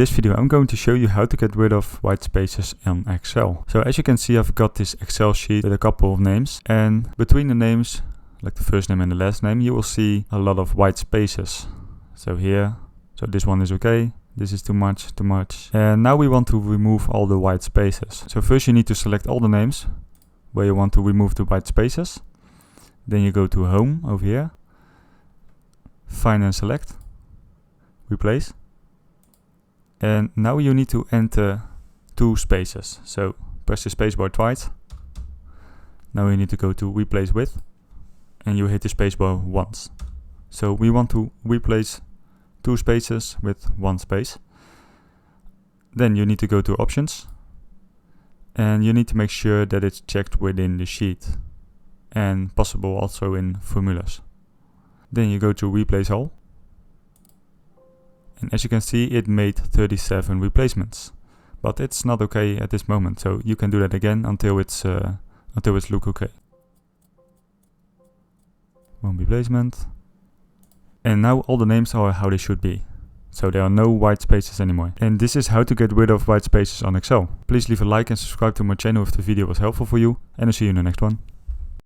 this video I'm going to show you how to get rid of white spaces in Excel. So as you can see, I've got this Excel sheet with a couple of names, and between the names, like the first name and the last name, you will see a lot of white spaces. So here, so this one is okay, this is too much, and now we want to remove all the white spaces. So first you need to select all the names where you want to remove the white spaces. Then you go to Home over here, Find and Select, Replace. And now you need to enter 2 spaces. So press the spacebar twice. Now you need to go to Replace With, and you hit the spacebar once. So we want to replace 2 spaces with 1 space. Then you need to go to Options, and you need to make sure that it's checked within the sheet, and possible also in formulas. Then you go to Replace All, and as you can see, it made 37 replacements, but it's not okay at this moment, so you can do that again until it's look okay. 1 replacement, and now all the names are how they should be. So there are no white spaces anymore. And this is how to get rid of white spaces on Excel. Please leave a like and subscribe to my channel if the video was helpful for you, and I'll see you in the next one.